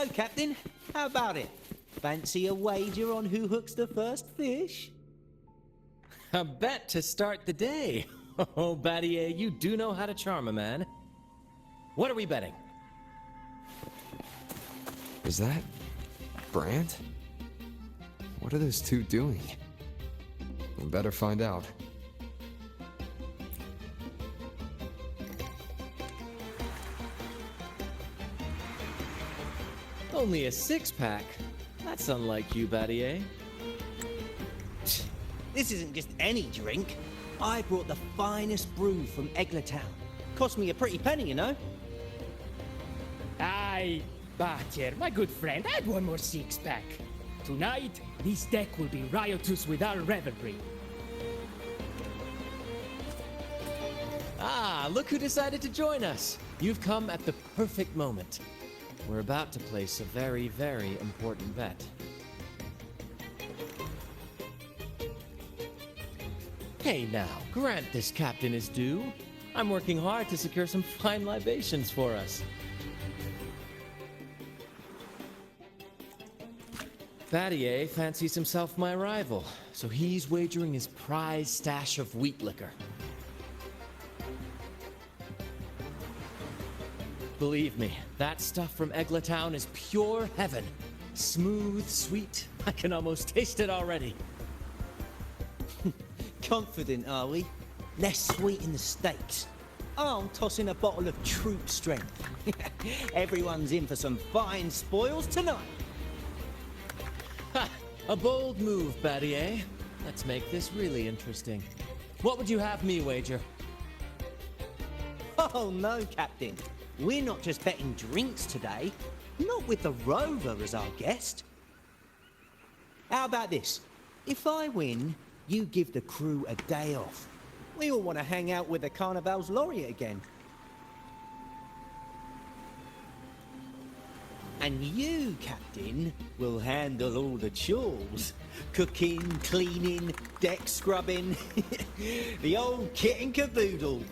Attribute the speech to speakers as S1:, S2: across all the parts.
S1: So, Captain, how about it? Fancy a wager on who hooks the first fish?
S2: A bet to start the day. Oh, Battier, you do know how to charm a man. What are we betting?
S3: Is that Brand? What are those two doing? We better find out.
S2: Only a six-pack? That's unlike you, Battier.
S1: This isn't just any drink. I brought the finest brew from Eglertown. Cost me a pretty penny, you know.
S4: Aye, Battier, my good friend, add one more six-pack. Tonight, this deck will be riotous with our revelry.
S2: Ah, look who decided to join us. You've come at the perfect moment. We're about to place a very, very important bet. Hey now, grant this captain his due. I'm working hard to secure some fine libations for us. Battier fancies himself my rival, so he's wagering his prize stash of wheat liquor. Believe me, that stuff from Eglertown is pure heaven. Smooth, sweet, I can almost taste it already.
S1: Confident, are we? Less sweet in the steaks. I'll toss in a bottle of troop strength. Everyone's in for some fine spoils tonight.
S2: Ha! A bold move, Battier. Let's make this really interesting. What would you have me wager?
S1: Oh no, Captain. We're not just betting drinks today. Not with the Rover as our guest. How about this? If I win, you give the crew a day off. We all want to hang out with the Carnival's laureate again. And you, Captain, will handle all the chores. Cooking, cleaning, deck scrubbing. The old kit and caboodle.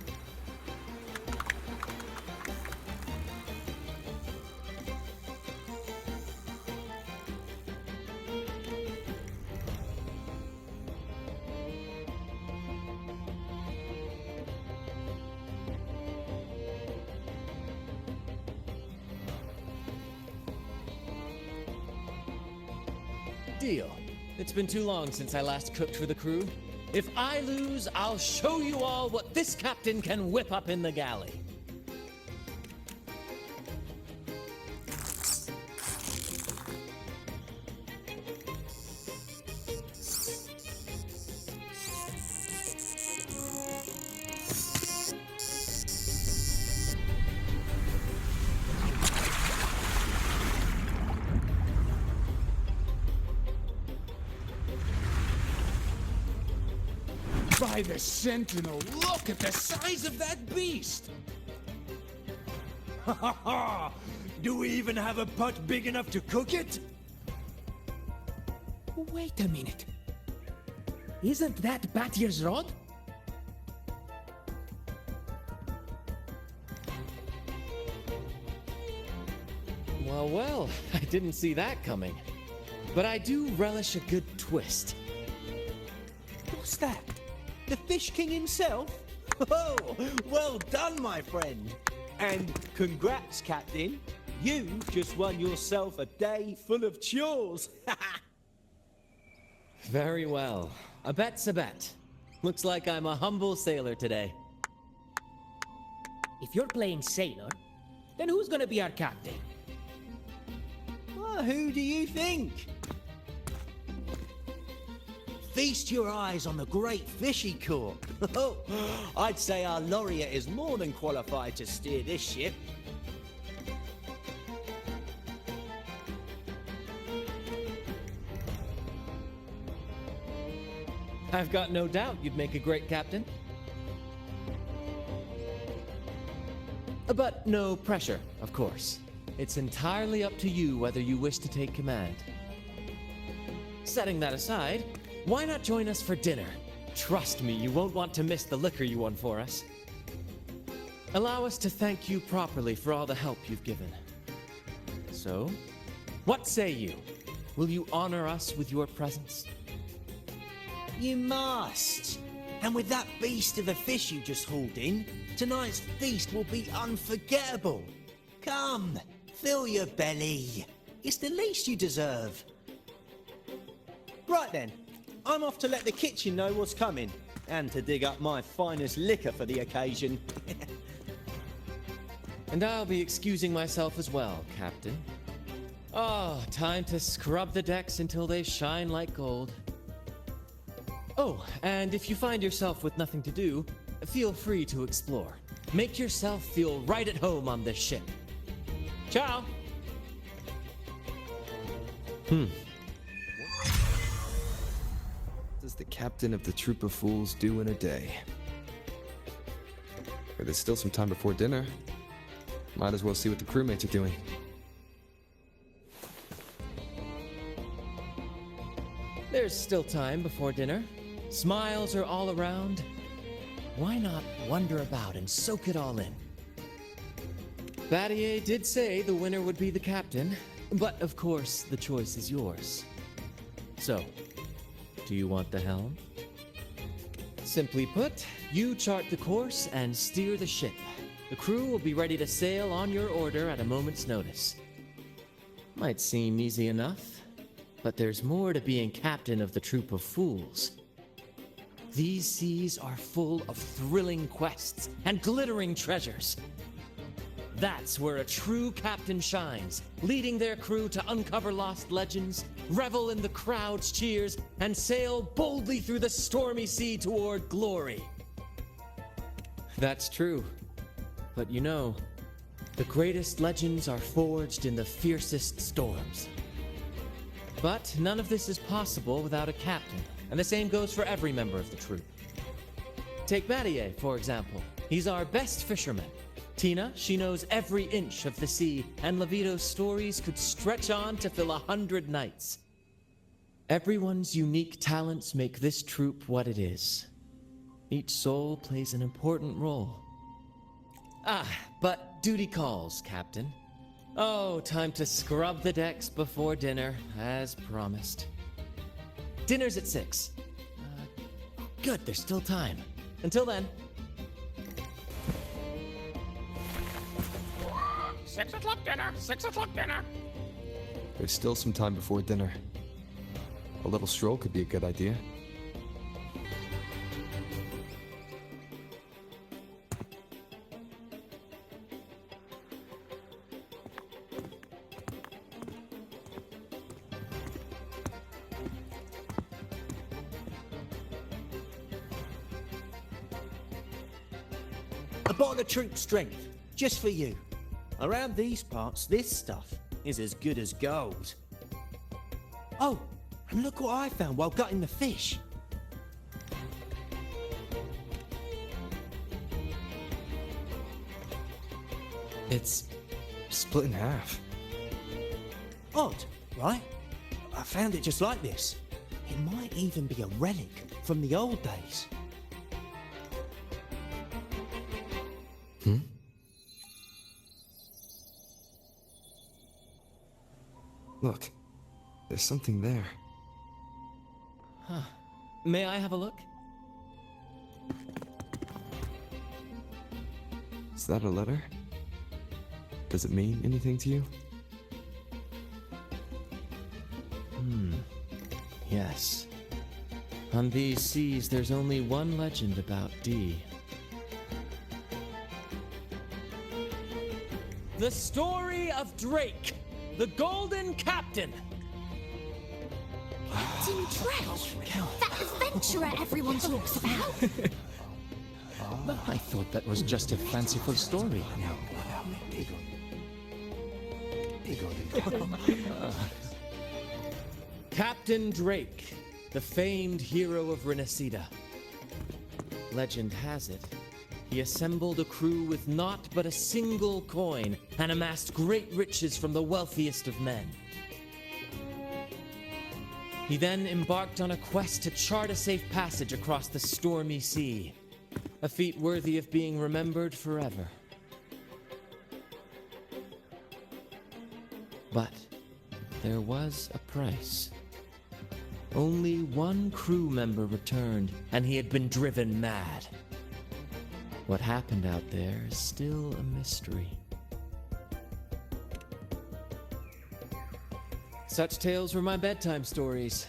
S2: Deal. It's been too long since I last cooked for the crew. If I lose, I'll show you all what this captain can whip up in the galley.
S5: By the Sentinel, look at the size of that beast! Ha ha ha! Do we even have a pot big enough to cook it?
S4: Wait a minute. Isn't that Battier's rod?
S2: Well, well, I didn't see that coming. But I do relish a good twist.
S1: What's that? The Fish King himself? Oh, well done, my friend. And congrats, Captain. You've just won yourself a day full of chores.
S2: Very well. A bet's a bet. Looks like I'm a humble sailor today.
S4: If you're playing sailor, then who's gonna be our captain?
S1: Well, who do you think? Feast your eyes on the great fish he caught. Oh, I'd say our laureate is more than qualified to steer this ship.
S2: I've got no doubt you'd make a great captain. But no pressure, of course. It's entirely up to you whether you wish to take command. Setting that aside, why not join us for dinner? Trust me, you won't want to miss the liquor you won for us. Allow us to thank you properly for all the help you've given. So, What say you? Will you honor us with your presence?
S1: You must. And with that beast of a fish you just hauled in, tonight's feast will be unforgettable. Come, fill your belly. It's the least you deserve. Right then, I'm off to let the kitchen know what's coming, and to dig up my finest liquor for the occasion.
S2: And I'll be excusing myself as well, Captain. Oh, time to scrub the decks until they shine like gold. Oh, and if you find yourself with nothing to do, feel free to explore. Make yourself feel right at home on this ship. Ciao!
S3: What does the captain of the troop of fools do in a day? But there's still some time before dinner. Might as well see what the crewmates are doing.
S2: There's still time before dinner. Smiles are all around. Why not wander about and soak it all in? Battier did say the winner would be the captain, but of course the choice is yours. So, do you want the helm? Simply put, you chart the course and steer the ship. The crew will be ready to sail on your order at a moment's notice. Might seem easy enough, but there's more to being captain of the troop of fools. These seas are full of thrilling quests and glittering treasures. That's where a true captain shines, leading their crew to uncover lost legends, revel in the crowd's cheers, and sail boldly through the stormy sea toward glory. That's true. But you know, the greatest legends are forged in the fiercest storms. But none of this is possible without a captain, and the same goes for every member of the troop. Take Battier, for example. He's our best fisherman. Tina, she knows every inch of the sea, and Levito's stories could stretch on to fill 100 nights. Everyone's unique talents make this troop what it is. Each soul plays an important role. Ah, but duty calls, Captain. Oh, time to scrub the decks before dinner, as promised. Dinner's at 6. Good, there's still time. Until then.
S4: 6 o'clock dinner, 6 o'clock dinner.
S3: There's still some time before dinner. A little stroll could be a good idea.
S1: A bottle of troop strength, just for you. Around these parts, this stuff is as good as gold. Oh, and look what I found while gutting the fish.
S3: It's split in half.
S1: Odd, right? I found it just like this. It might even be a relic from the old days.
S3: Look, there's something there.
S2: Huh. May I have a look?
S3: Is that a letter? Does it mean anything to you?
S2: Yes. On these seas, there's only one legend about D. The story of Drake, the Golden Captain.
S6: Captain Drake? That adventurer everyone talks about?
S4: I thought that was just a fanciful story.
S2: Captain Drake, the famed hero of Renacida. Legend has it, he assembled a crew with naught but a single coin and amassed great riches from the wealthiest of men. He then embarked on a quest to chart a safe passage across the stormy sea, a feat worthy of being remembered forever. But there was a price. Only one crew member returned, and he had been driven mad. What happened out there is still a mystery. Such tales were my bedtime stories.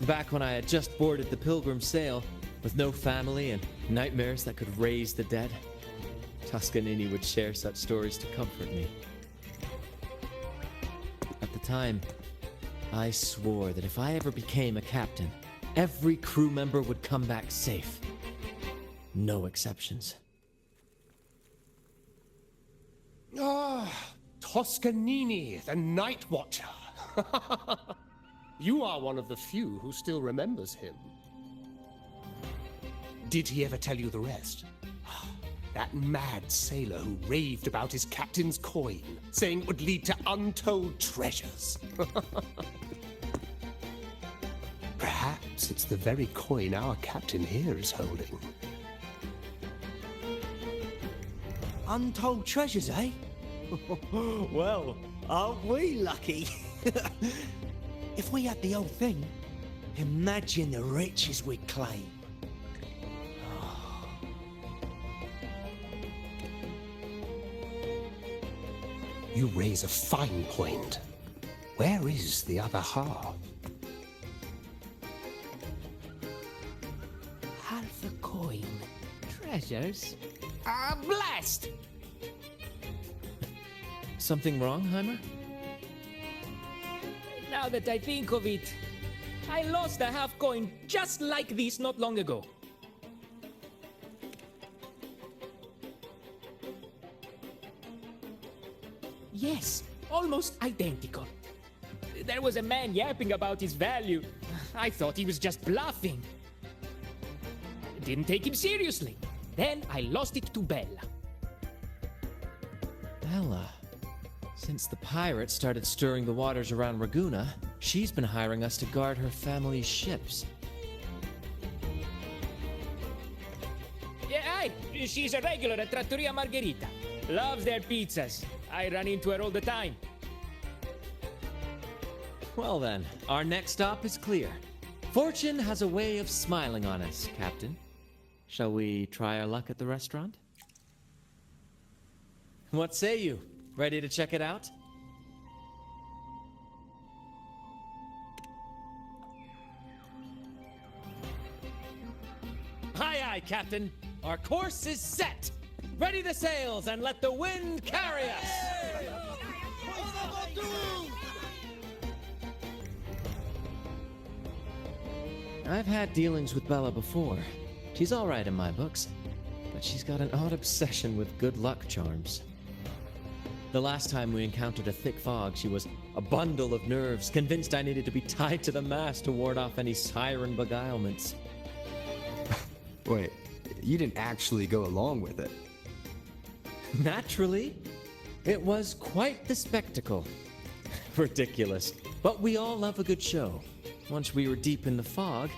S2: Back when I had just boarded the Pilgrim sail, with no family and nightmares that could raise the dead, Toscanini would share such stories to comfort me. At the time, I swore that if I ever became a captain, every crew member would come back safe. No exceptions.
S7: Ah, Toscanini, the Night Watcher. You are one of the few who still remembers him. Did he ever tell you the rest? That mad sailor who raved about his captain's coin, saying it would lead to untold treasures. Perhaps it's the very coin our captain here is holding.
S1: Untold treasures, eh? Well, aren't we lucky? If we had the whole thing, imagine the riches we'd claim.
S7: You raise a fine point. Where is the other half?
S4: Half a coin. Treasures? Ah, blast!
S2: Something wrong, Heimer?
S4: Now that I think of it, I lost a half coin just like this not long ago. Yes, almost identical. There was a man yapping about his value. I thought he was just bluffing. Didn't take him seriously. Then I lost it to Bella.
S2: Bella. Since the pirates started stirring the waters around Raguna, she's been hiring us to guard her family's ships.
S4: Yeah, aye. She's a regular at Trattoria Margherita. Loves their pizzas. I run into her all the time.
S2: Well then, our next stop is clear. Fortune has a way of smiling on us, Captain. Shall we try our luck at the restaurant? What say you? Ready to check it out? Aye, aye, Captain. Our course is set. Ready the sails and let the wind carry us. I've had dealings with Bella before. She's all right in my books, but she's got an odd obsession with good luck charms. The last time we encountered a thick fog, she was a bundle of nerves, convinced I needed to be tied to the mast to ward off any siren beguilements.
S3: Wait, you didn't actually go along with it?
S2: Naturally. It was quite the spectacle. Ridiculous, but we all love a good show. Once we were deep in the fog,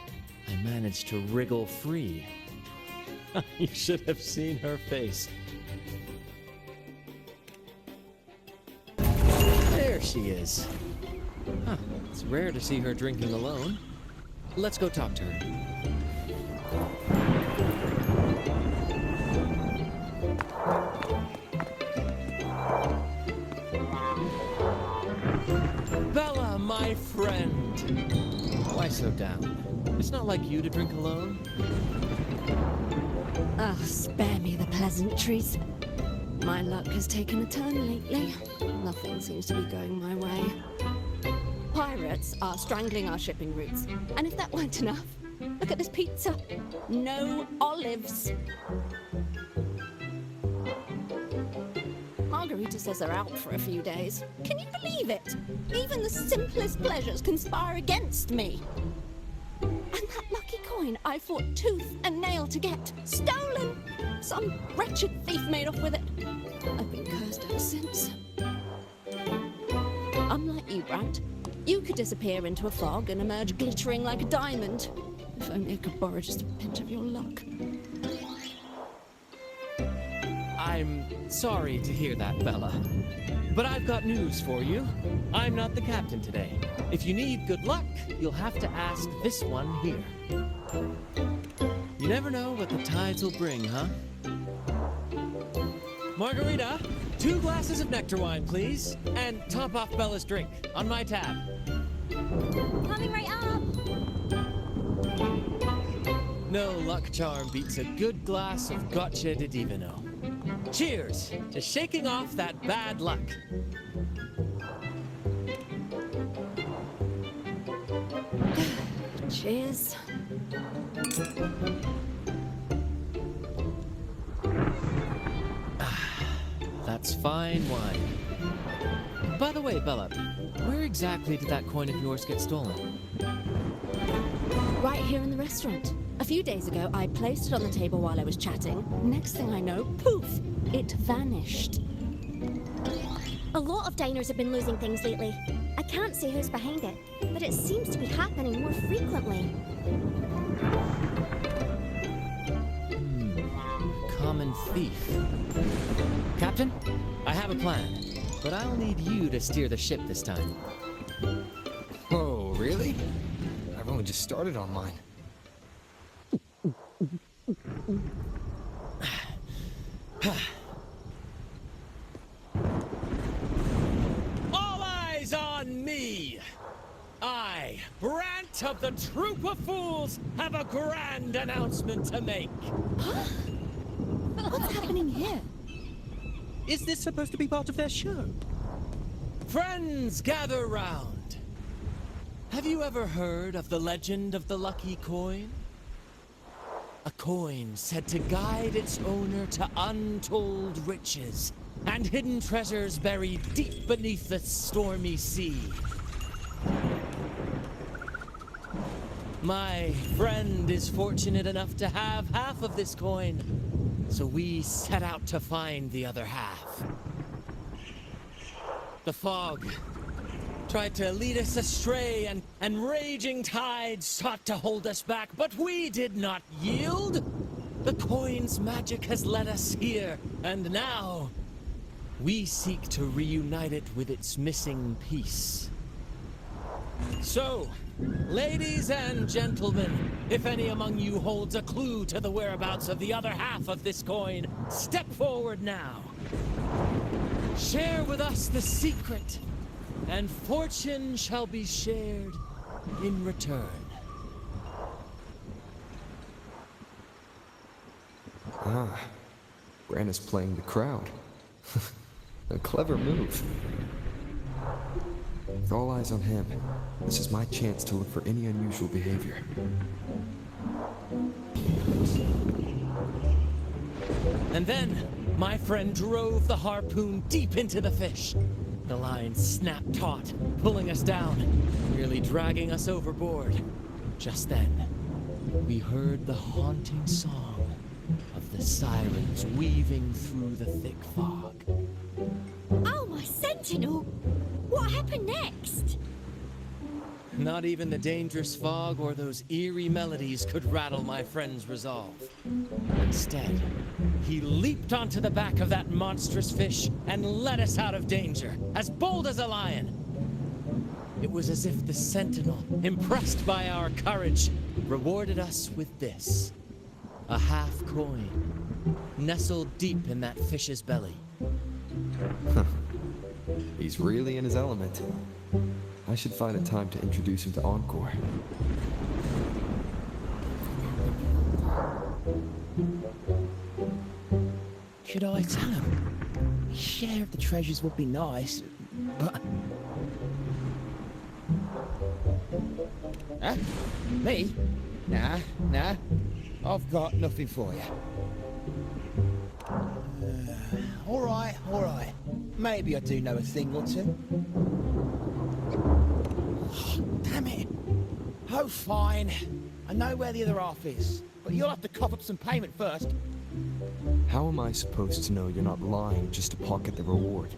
S2: I managed to wriggle free. You should have seen her face. There she is. Huh, it's rare to see her drinking alone. Let's go talk to her. Bella, my friend! Why so down? It's not like you to drink alone.
S6: Oh, spare me the pleasantries. My luck has taken a turn lately. Nothing seems to be going my way. Pirates are strangling our shipping routes. And if that weren't enough, look at this pizza. No olives. Margarita says they're out for a few days. Can you believe it? Even the simplest pleasures conspire against me. And that lucky coin I fought tooth and nail to get. Stolen! Some wretched thief made off with it. I've been cursed ever since. Unlike you, Brant, you could disappear into a fog and emerge glittering like a diamond. If only I could borrow just a pinch of your luck.
S2: I'm sorry to hear that, Bella. But I've got news for you. I'm not the captain today. If you need good luck, you'll have to ask this one here. You never know what the tides will bring, huh? Margarita, 2 glasses of nectar wine, please. And top off Bella's drink on my tab.
S6: Coming right up.
S2: No luck charm beats a good glass of gotcha de divino. Cheers to shaking off that bad luck.
S6: Cheers.
S2: That's fine wine. By the way, Bella, where exactly did that coin of yours get stolen?
S6: Right here in the restaurant. A few days ago, I placed it on the table while I was chatting. Next thing I know, poof, it vanished.
S8: A lot of diners have been losing things lately. I can't say who's behind it, but it seems to be happening more frequently.
S2: Common thief. Captain, I have a plan, but I'll need you to steer the ship this time.
S3: Whoa, really? I've only just started on mine.
S2: All eyes on me! I, Brant of the Troop of Fools, have a grand announcement to make.
S6: What's happening here?
S1: Is this supposed to be part of their show?
S2: Friends, gather round. Have you ever heard of the legend of the lucky coin? A coin said to guide its owner to untold riches and hidden treasures buried deep beneath the stormy sea. My friend is fortunate enough to have half of this coin, so we set out to find the other half. The fog tried to lead us astray, and raging tides sought to hold us back, but we did not yield. The coin's magic has led us here, and now we seek to reunite it with its missing piece. So, ladies and gentlemen, if any among you holds a clue to the whereabouts of the other half of this coin, step forward now. Share with us the secret, and fortune shall be shared in return.
S3: Ah, Bran is playing the crowd. A clever move. With all eyes on him, this is my chance to look for any unusual behavior.
S2: And then, my friend drove the harpoon deep into the fish. The line snapped taut, pulling us down, nearly dragging us overboard. Just then, we heard the haunting song of the sirens weaving through the thick fog.
S8: Oh, my sentinel! What happened next?
S2: Not even the dangerous fog or those eerie melodies could rattle my friend's resolve. Instead, he leaped onto the back of that monstrous fish and led us out of danger, as bold as a lion. It was as if the sentinel, impressed by our courage, rewarded us with this: a half coin, nestled deep in that fish's belly.
S3: He's really in his element. I should find a time to introduce him to Encore.
S4: Should I tell him? Share of the treasures would be nice, but... Huh? Me? Nah. I've got nothing for you. All right. Maybe I do know a thing or two. Damn it. Oh, fine. I know where the other half is, but you'll have to cough up some payment first.
S3: How am I supposed to know you're not lying just to pocket the reward?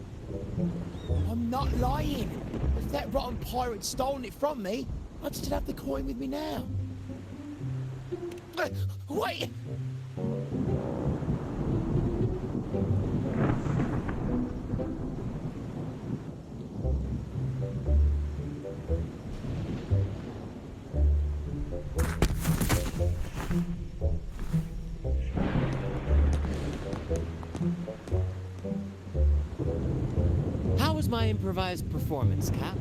S4: I'm not lying. If that rotten pirate'd stolen it from me, I'd still have the coin with me now. Wait!
S2: goes my improvised performance, Cap?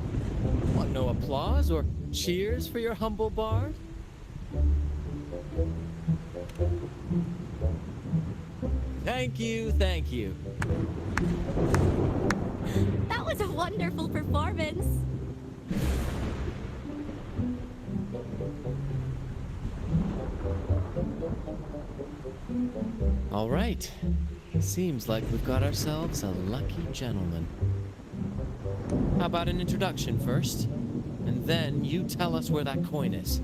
S2: Want no applause or cheers for your humble bard? Thank you, thank you.
S8: That was a wonderful performance.
S2: All right. Seems like we've got ourselves a lucky gentleman. How about an introduction first? And then you tell us where that coin is.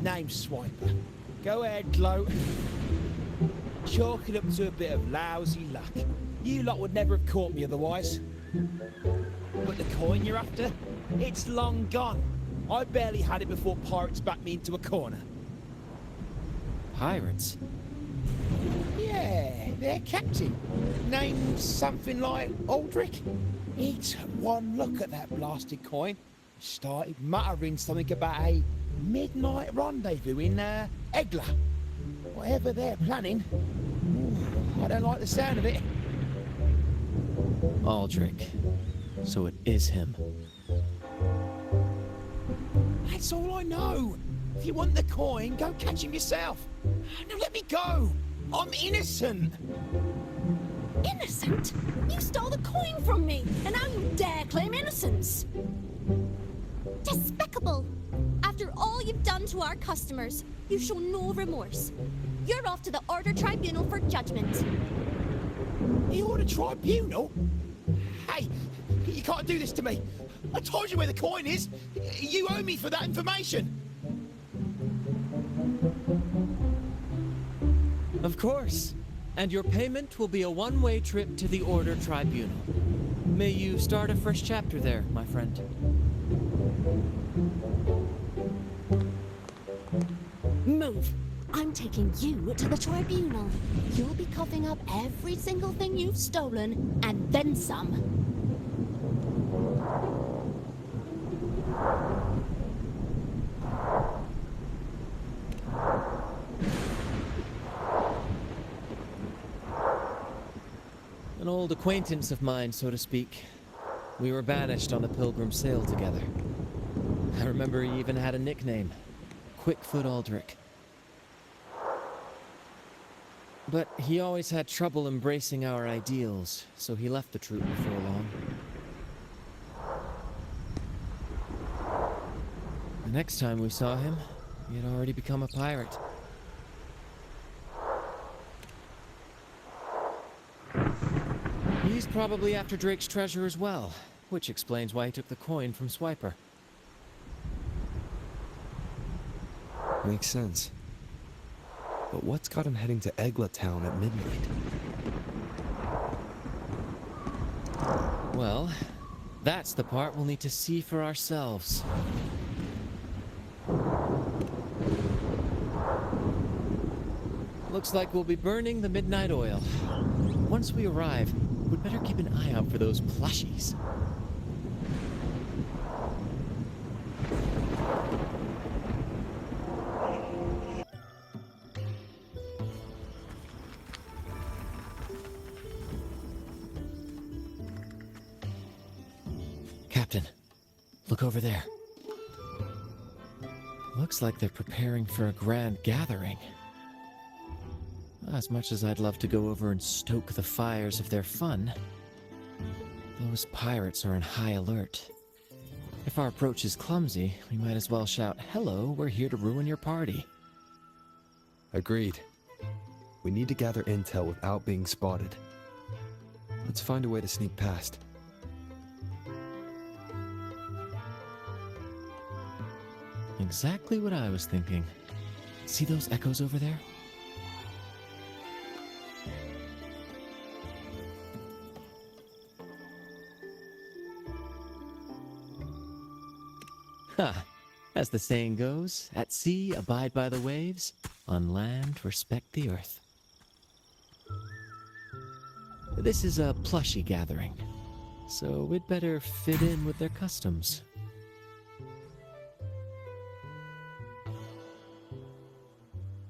S5: Name's Swiper. Go ahead, gloat. Chalk it up to a bit of lousy luck. You lot would never have caught me otherwise. But the coin you're after? It's long gone. I barely had it before pirates backed me into a corner.
S2: Pirates?
S5: Yeah, their captain. Named something like Aldrich. He took one look at that blasted coin, started muttering something about a midnight rendezvous in Egla. Whatever they're planning. Ooh, I don't like the sound of it.
S2: Aldrich. So it is him.
S5: That's all I know. If you want the coin, go catch him yourself. Now let me go. I'm innocent.
S6: Innocent? You stole the coin from me, and now you dare claim innocence.
S8: Despicable! After all you've done to our customers, you show no remorse. You're off to the Order Tribunal for judgment.
S5: The Order Tribunal? Hey, you can't do this to me. I told you where the coin is. You owe me for that information.
S2: Of course. And your payment will be a one-way trip to the Order Tribunal. May you start a fresh chapter there, my friend.
S6: Move. I'm taking you to the tribunal. You'll be coughing up every single thing you've stolen, and then some.
S2: An old acquaintance of mine, so to speak. We were banished on the Pilgrim Sail together. I remember he even had a nickname. Quickfoot Aldrich. But he always had trouble embracing our ideals, so he left the troop before long. The next time we saw him, he had already become a pirate. He's probably after Drake's treasure as well, which explains why he took the coin from Swiper.
S3: Makes sense. But what's got him heading to Egla Town at midnight?
S2: Well, that's the part we'll need to see for ourselves. Looks like we'll be burning the midnight oil. Once we arrive, we'd better keep an eye out for those plushies. Captain, look over there. Looks like they're preparing for a grand gathering. As much as I'd love to go over and stoke the fires of their fun, those pirates are in high alert. If our approach is clumsy, we might as well shout, "Hello, we're here to ruin your party."
S3: Agreed. We need to gather intel without being spotted. Let's find a way to sneak past.
S2: Exactly what I was thinking. See those echoes over there? Ha! As the saying goes, at sea abide by the waves, on land respect the earth. This is a plushie gathering, so we'd better fit in with their customs.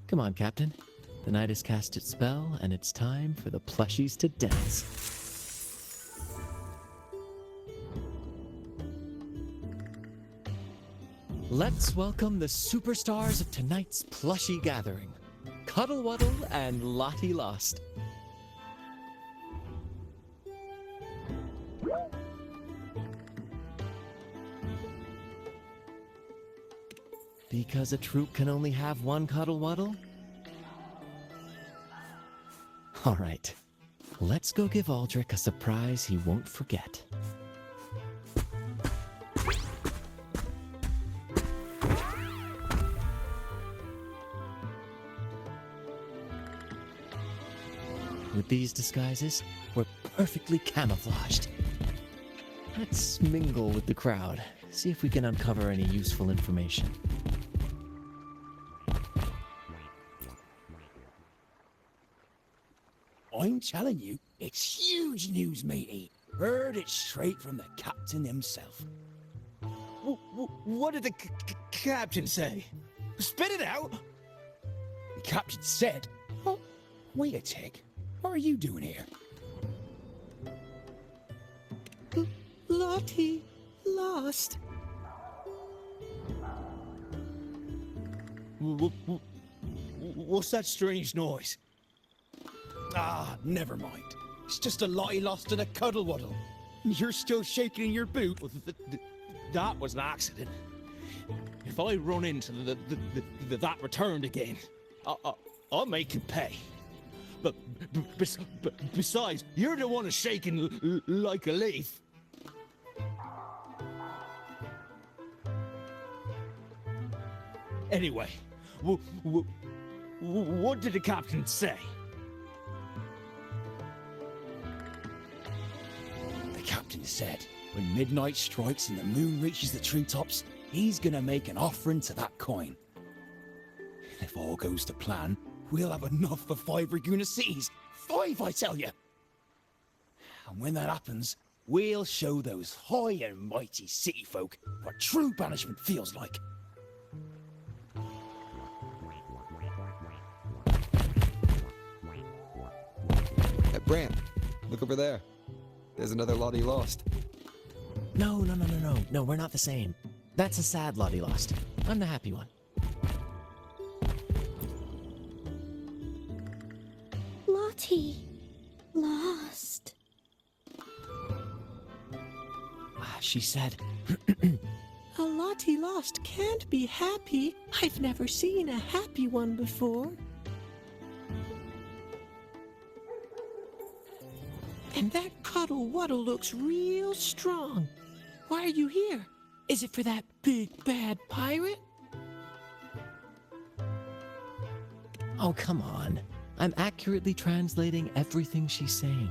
S2: Come on, Captain. The night has cast its spell, and it's time for the plushies to dance. Let's welcome the superstars of tonight's plushy gathering, Cuddle Wuddle and Lottie Lost. Because a troop can only have one Cuddle Wuddle? All right, let's go give Aldrich a surprise he won't forget. With these disguises, we're perfectly camouflaged. Let's mingle with the crowd, see if we can uncover any useful information.
S5: I'm telling you, it's huge news, matey. Heard it straight from the captain himself.
S9: What did the captain say? Spit it out!
S5: The captain said, oh, wait a tick. What are you doing here?
S1: Lottie Lost.
S9: What's that strange noise?
S5: Ah, never mind. It's just a Lottie Lost and a Cuddle Wuddle. You're still shaking in your boot?
S9: Well, that was an accident. If I run into that returned again, I'll make you pay. But besides, you're the one who's shaking like a leaf. Anyway, what did the captain say?
S5: The captain said, when midnight strikes and the moon reaches the treetops, he's gonna make an offering to that coin. And if all goes to plan, we'll have enough for 5 Raguna cities. 5, I tell you! And when that happens, we'll show those high and mighty city folk what true banishment feels like.
S3: Hey, Brant, look over there. There's another Lottie Lost.
S2: No, we're not the same. That's a sad Lottie Lost. I'm the happy one.
S8: Lottie Lost.
S2: She said,
S1: A Lottie Lost can't be happy. I've never seen a happy one before. And that Cuddle Wuddle looks real strong. Why are you here? Is it for that big bad pirate?
S2: oh, come on. I'm accurately translating everything she's saying.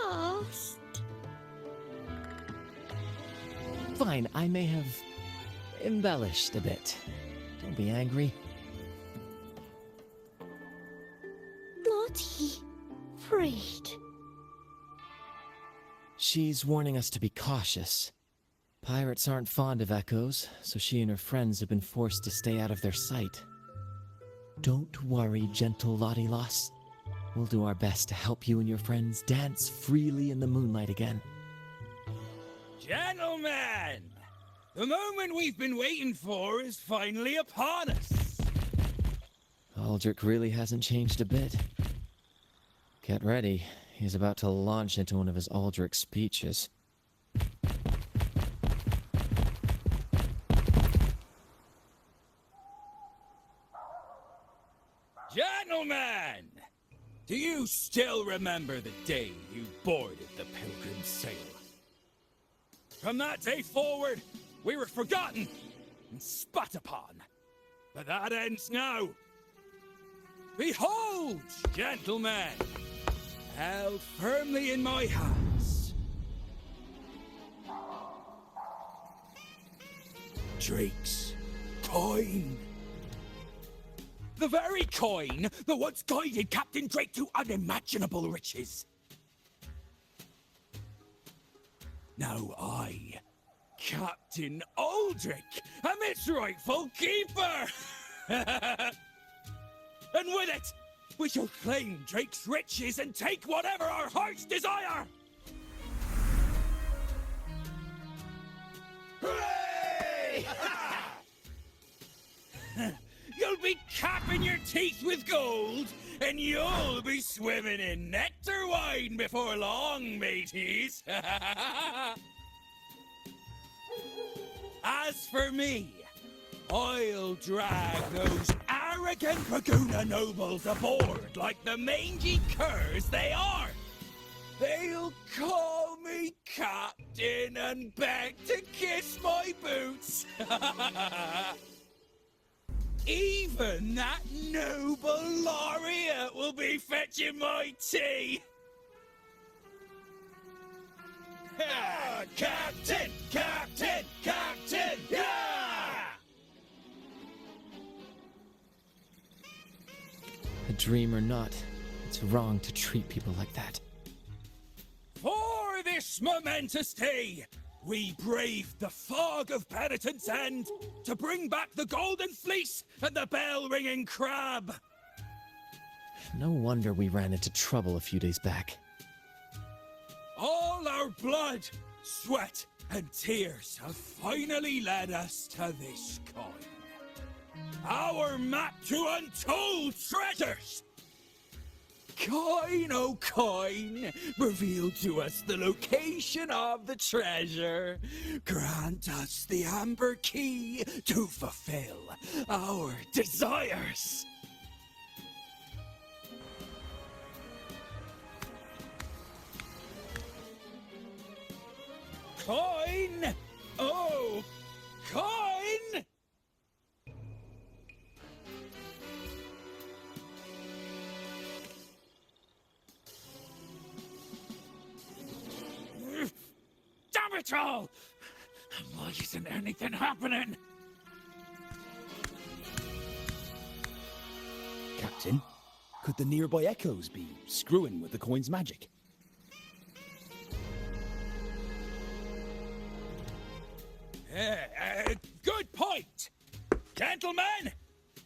S8: Lost.
S2: Fine, I may have embellished a bit. Don't be angry.
S8: Lottie. Afraid.
S2: She's warning us to be cautious. Pirates aren't fond of echoes, so she and her friends have been forced to stay out of their sight. Don't worry, gentle Lottie Lost. We'll do our best to help you and your friends dance freely in the moonlight again.
S10: Gentlemen! The moment we've been waiting for is finally upon us!
S2: Aldrich really hasn't changed a bit. Get ready. He's about to launch into one of his Aldrich speeches.
S10: Gentlemen! Do you still remember the day you boarded the Pilgrim sail? From that day forward, we were forgotten and spat upon. But that ends now. Behold, gentlemen, held firmly in my hands, Drake's coin. The very coin that once guided Captain Drake to unimaginable riches. Now I, Captain Aldrich, am its rightful keeper! And with it, we shall claim Drake's riches and take whatever our hearts desire! Hooray! You'll be capping your teeth with gold, and you'll be swimming in nectar wine before long, mateys. As for me, I'll drag those arrogant Paguna nobles aboard like the mangy curs they are. They'll call me captain and beg to kiss my boots. Even that noble laureate will be fetching my tea. Captain! Captain! Captain! Yeah!
S2: A dream or not, it's wrong to treat people like that.
S10: For this momentous day, we braved the fog of penitence and to bring back the golden fleece and the bell-ringing crab.
S2: No wonder we ran into trouble a few days back.
S10: All our blood, sweat, and tears have finally led us to this coin. Our map to untold treasures! Coin, oh coin, reveal to us the location of the treasure. Grant us the amber key to fulfill our desires. Coin! Oh, coin! Damn it all! Why isn't anything happening?
S5: Captain, could the nearby echoes be screwing with the coin's magic?
S10: Good point! Gentlemen,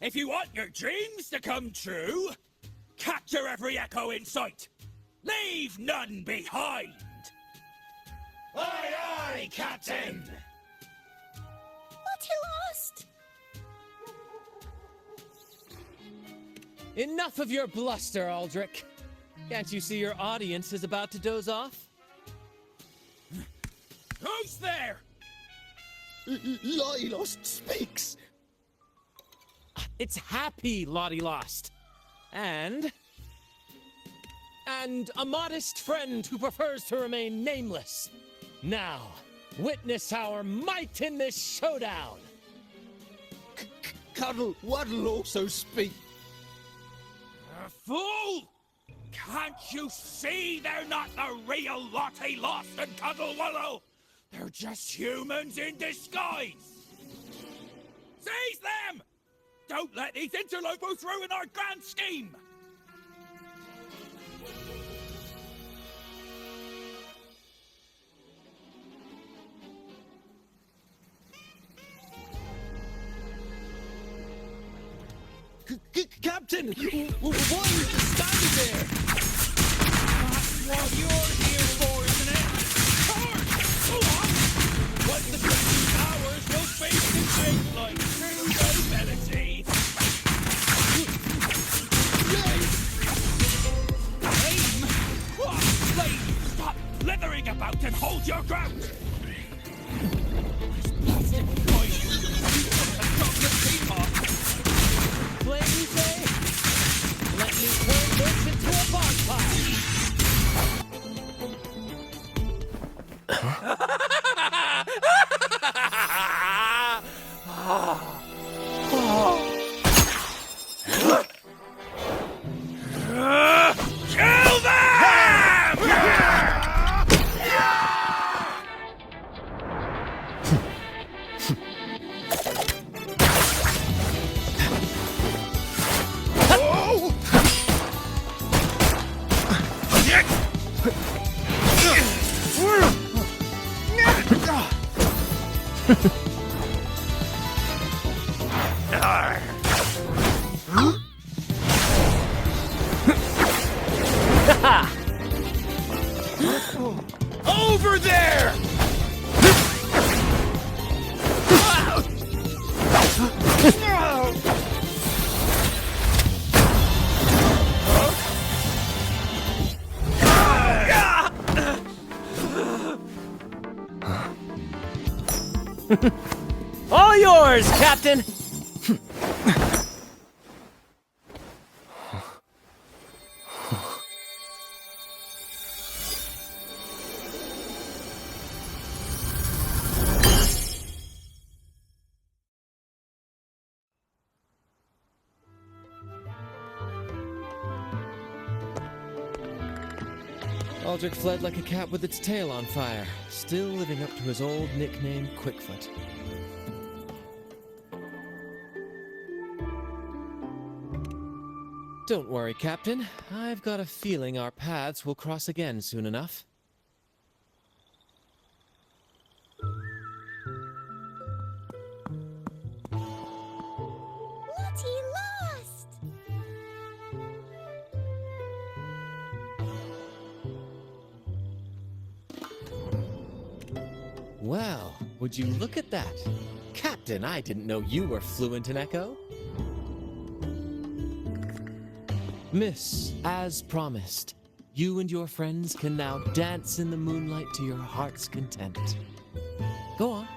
S10: if you want your dreams to come true, capture every echo in sight. Leave none behind. Aye, aye, Captain!
S6: What you lost?
S2: Enough of your bluster, Aldrich. Can't you see your audience is about to doze off?
S10: Who's there?
S5: Lottie Lost speaks!
S2: It's happy Lottie Lost. And a modest friend who prefers to remain nameless. Now, witness our might in this showdown.
S5: Cuddle Waddle also speak.
S10: Fool! Can't you see they're not the real Lottie Lost and Cuddle Wallow? They're just humans in disguise! Seize them! Don't let these interlopers ruin our grand scheme!
S5: Captain! Why are you standing there?
S10: That's what you're here for, isn't it? Forward! Go on! What the 20 hours will face the shape like true nobility! Aim! What? Lady, stop blithering about and hold your ground! This blasted boy, you put a chocolate teapot!
S2: Flame, you say? Let me turn this into a bonfire!
S10: Kill them! Over there!
S2: All yours, Captain! Aldrich fled like a cat with its tail on fire, still living up to his old nickname, Quickfoot. Don't worry, Captain. I've got a feeling our paths will cross again soon enough.
S8: Lottie lost!
S2: Well, would you look at that? Captain, I didn't know you were fluent in Echo. Miss, as promised, you and your friends can now dance in the moonlight to your heart's content. Go on,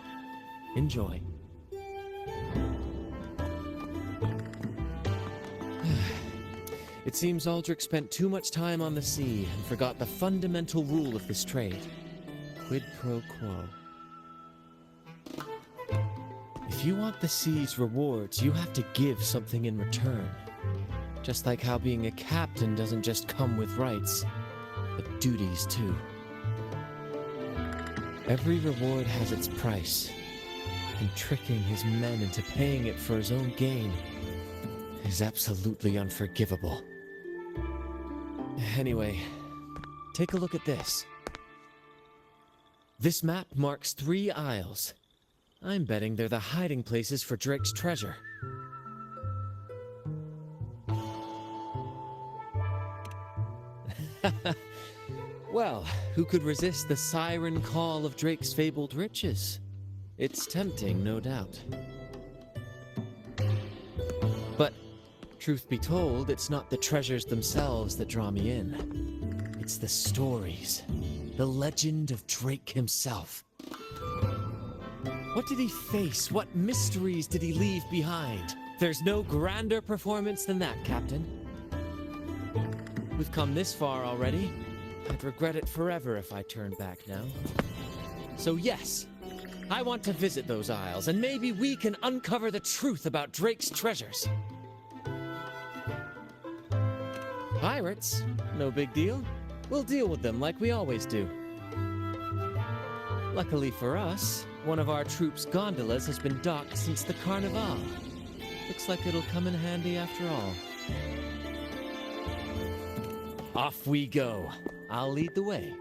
S2: enjoy. It seems Aldrich spent too much time on the sea and forgot the fundamental rule of this trade. Quid pro quo. If you want the sea's rewards, you have to give something in return. Just like how being a captain doesn't just come with rights, but duties too. Every reward has its price, and tricking his men into paying it for his own gain is absolutely unforgivable. Anyway, take a look at this. This map marks 3 isles. I'm betting they're the hiding places for Drake's treasure. Well, who could resist the siren call of Drake's fabled riches? It's tempting, no doubt. But, truth be told, it's not the treasures themselves that draw me in. It's the stories. The legend of Drake himself. What did he face? What mysteries did he leave behind? There's no grander performance than that, Captain. We've come this far already. I'd regret it forever if I turned back now. So yes, I want to visit those isles, and maybe we can uncover the truth about Drake's treasures. Pirates? No big deal. We'll deal with them like we always do. Luckily for us, one of our troops' gondolas has been docked since the Carnival. Looks like it'll come in handy after all. Off we go. I'll lead the way.